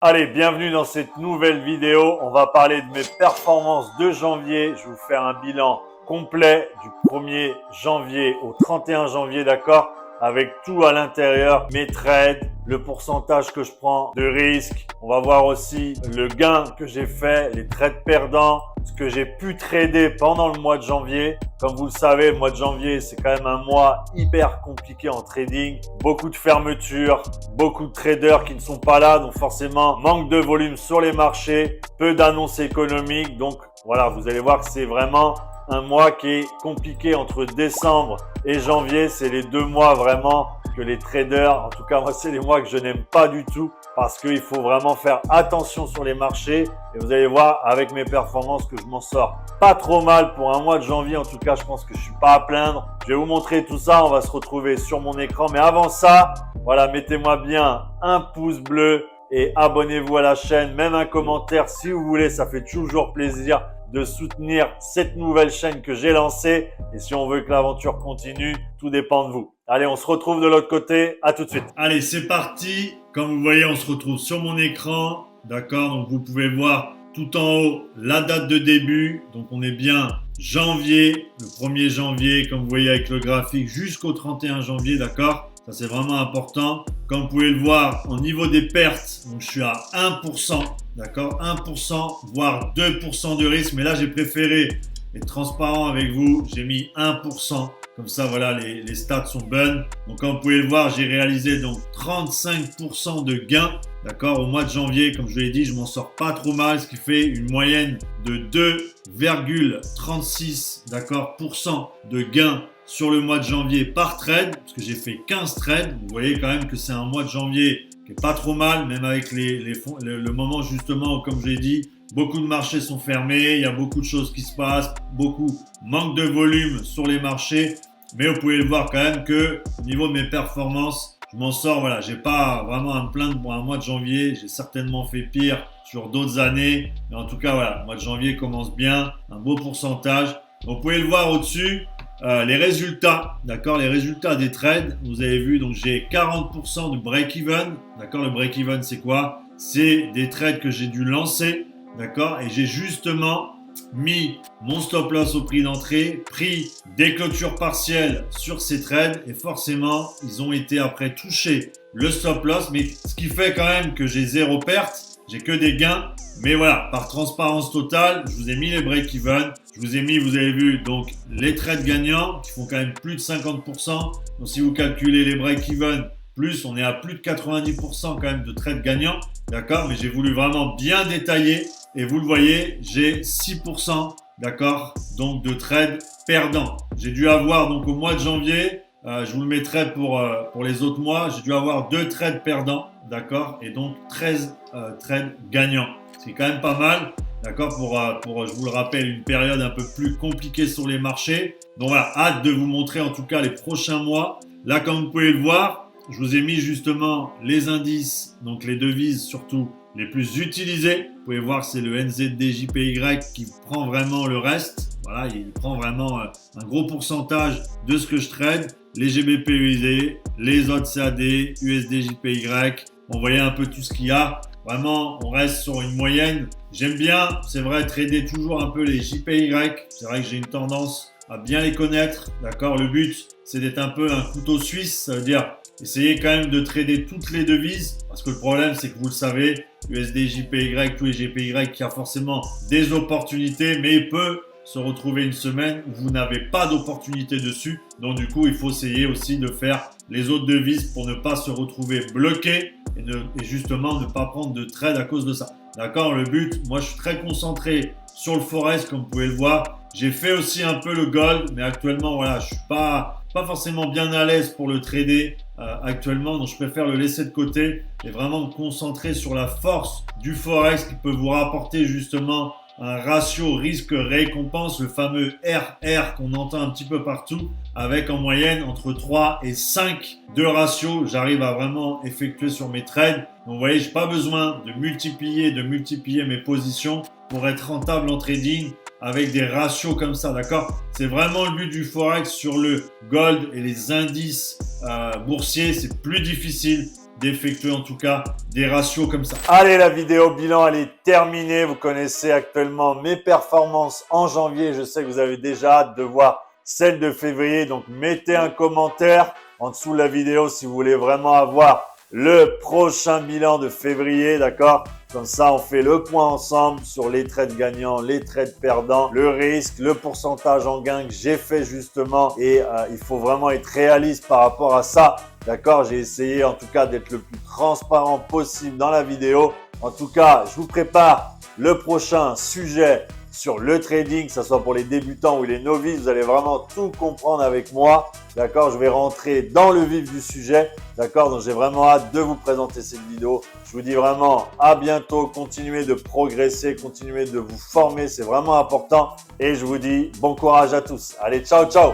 Allez, bienvenue dans cette nouvelle vidéo. On va parler de mes performances de janvier. Je vais vous faire un bilan complet du 1er janvier au 31 janvier, d'accord? Avec tout à l'intérieur, mes trades, le pourcentage que je prends de risque. On va voir aussi le gain que j'ai fait, les trades perdants, ce que j'ai pu trader pendant le mois de janvier. Comme vous le savez, le mois de janvier, c'est quand même un mois hyper compliqué en trading. Beaucoup de fermetures, beaucoup de traders qui ne sont pas là, donc forcément, manque de volume sur les marchés, peu d'annonces économiques. Donc voilà, vous allez voir que c'est vraiment un mois qui est compliqué entre décembre et janvier. C'est les deux mois vraiment que les traders, en tout cas moi, c'est les mois que je n'aime pas du tout parce qu'il faut vraiment faire attention sur les marchés. Et vous allez voir avec mes performances que je m'en sors pas trop mal pour un mois de janvier. En tout cas, je pense que je suis pas à plaindre. Je vais vous montrer tout ça. On va se retrouver sur mon écran. Mais avant ça, voilà, mettez-moi bien un pouce bleu et abonnez-vous à la chaîne. Même un commentaire si vous voulez. Ça fait toujours plaisir de soutenir cette nouvelle chaîne que j'ai lancée. Et si on veut que l'aventure continue, tout dépend de vous. Allez, on se retrouve de l'autre côté. À tout de suite. Allez, c'est parti. Comme vous voyez, on se retrouve sur mon écran. D'accord, donc vous pouvez voir tout en haut la date de début. Donc on est bien janvier, le 1er janvier, comme vous voyez avec le graphique, jusqu'au 31 janvier, d'accord? Ça, c'est vraiment important. Comme vous pouvez le voir, au niveau des pertes, donc je suis à 1%, d'accord? 1%, voire 2% de risque. Mais là, j'ai préféré être transparent avec vous. J'ai mis 1%. Comme ça, voilà, les stats sont bonnes. Donc, comme vous pouvez le voir, j'ai réalisé donc 35% de gains. D'accord, au mois de janvier, comme je l'ai dit, je m'en sors pas trop mal, ce qui fait une moyenne de 2,36 de gains sur le mois de janvier par trade, parce que j'ai fait 15 trades. Vous voyez quand même que c'est un mois de janvier qui est pas trop mal, même avec le moment justement, comme je l'ai dit, beaucoup de marchés sont fermés, il y a beaucoup de choses qui se passent, beaucoup manque de volume sur les marchés, mais vous pouvez le voir quand même que au niveau de mes performances, je m'en sors, voilà, j'ai pas vraiment à me plaindre pour un mois de janvier, j'ai certainement fait pire sur d'autres années, mais en tout cas, voilà, le mois de janvier commence bien, un beau pourcentage. Donc, vous pouvez le voir au-dessus, les résultats, d'accord, les résultats des trades, vous avez vu, donc j'ai 40% de break-even, d'accord, le break-even c'est quoi? C'est des trades que j'ai dû lancer, d'accord, et j'ai justement mis mon stop loss au prix d'entrée, pris des clôtures partielles sur ces trades et forcément ils ont été après toucher le stop loss, mais ce qui fait quand même que j'ai zéro perte, j'ai que des gains. Mais voilà, par transparence totale, je vous ai mis les break-even, je vous ai mis, vous avez vu, donc les trades gagnants qui font quand même plus de 50%. Donc si vous calculez les break-even, plus on est à plus de 90% quand même de trades gagnants, d'accord? Mais j'ai voulu vraiment bien détailler. Et vous le voyez, j'ai 6%, d'accord, donc de trades perdants. J'ai dû avoir, donc au mois de janvier, je vous le mettrai pour les autres mois, j'ai dû avoir 2 trades perdants, d'accord, et donc 13 trades gagnants. C'est quand même pas mal, d'accord, pour, je vous le rappelle, une période un peu plus compliquée sur les marchés. Donc voilà, hâte de vous montrer en tout cas les prochains mois. Là, comme vous pouvez le voir, je vous ai mis justement les indices, donc les devises surtout, les plus utilisés. Vous pouvez voir, c'est le NZDJPY qui prend vraiment le reste. Voilà, il prend vraiment un gros pourcentage de ce que je trade. Les GBP/USD, les autres CAD, USDJPY. On voyait un peu tout ce qu'il y a. Vraiment, on reste sur une moyenne. J'aime bien, c'est vrai, trader toujours un peu les JPY. C'est vrai que j'ai une tendance à bien les connaître. D'accord, le but, c'est d'être un peu un couteau suisse. Ça veut dire essayez quand même de trader toutes les devises parce que le problème, c'est que vous le savez, USD, JPY, tous les JPY qui a forcément des opportunités, mais il peut se retrouver une semaine où vous n'avez pas d'opportunité dessus. Donc du coup, il faut essayer aussi de faire les autres devises pour ne pas se retrouver bloqué et justement ne pas prendre de trade à cause de ça. D'accord, le but, moi je suis très concentré sur le forex comme vous pouvez le voir. J'ai fait aussi un peu le gold, mais actuellement, voilà, je suis pas forcément bien à l'aise pour le trader actuellement, donc je préfère le laisser de côté et vraiment me concentrer sur la force du forex qui peut vous rapporter justement un ratio risque-récompense, le fameux RR qu'on entend un petit peu partout, avec en moyenne entre 3 et 5 de ratio. J'arrive à vraiment effectuer sur mes trades. Donc vous voyez, je n'ai pas besoin de multiplier mes positions pour être rentable en trading avec des ratios comme ça, d'accord? C'est vraiment le but du forex sur le gold et les indices boursiers, c'est plus difficile. d'effectuer en tout cas des ratios comme ça. Allez, la vidéo bilan, elle est terminée. Vous connaissez actuellement mes performances en janvier. Je sais que vous avez déjà hâte de voir celle de février. Donc, mettez un commentaire en dessous de la vidéo si vous voulez vraiment avoir le prochain bilan de février, d'accord? Comme ça, on fait le point ensemble sur les trades gagnants, les trades perdants, le risque, le pourcentage en gain que j'ai fait justement. Et il faut vraiment être réaliste par rapport à ça, d'accord? J'ai essayé en tout cas d'être le plus transparent possible dans la vidéo. En tout cas, je vous prépare le prochain sujet sur le trading, que ce soit pour les débutants ou les novices. Vous allez vraiment tout comprendre avec moi. D'accord, je vais rentrer dans le vif du sujet. D'accord, donc j'ai vraiment hâte de vous présenter cette vidéo. Je vous dis vraiment à bientôt. Continuez de progresser, continuez de vous former. C'est vraiment important. Et je vous dis bon courage à tous. Allez, ciao, ciao!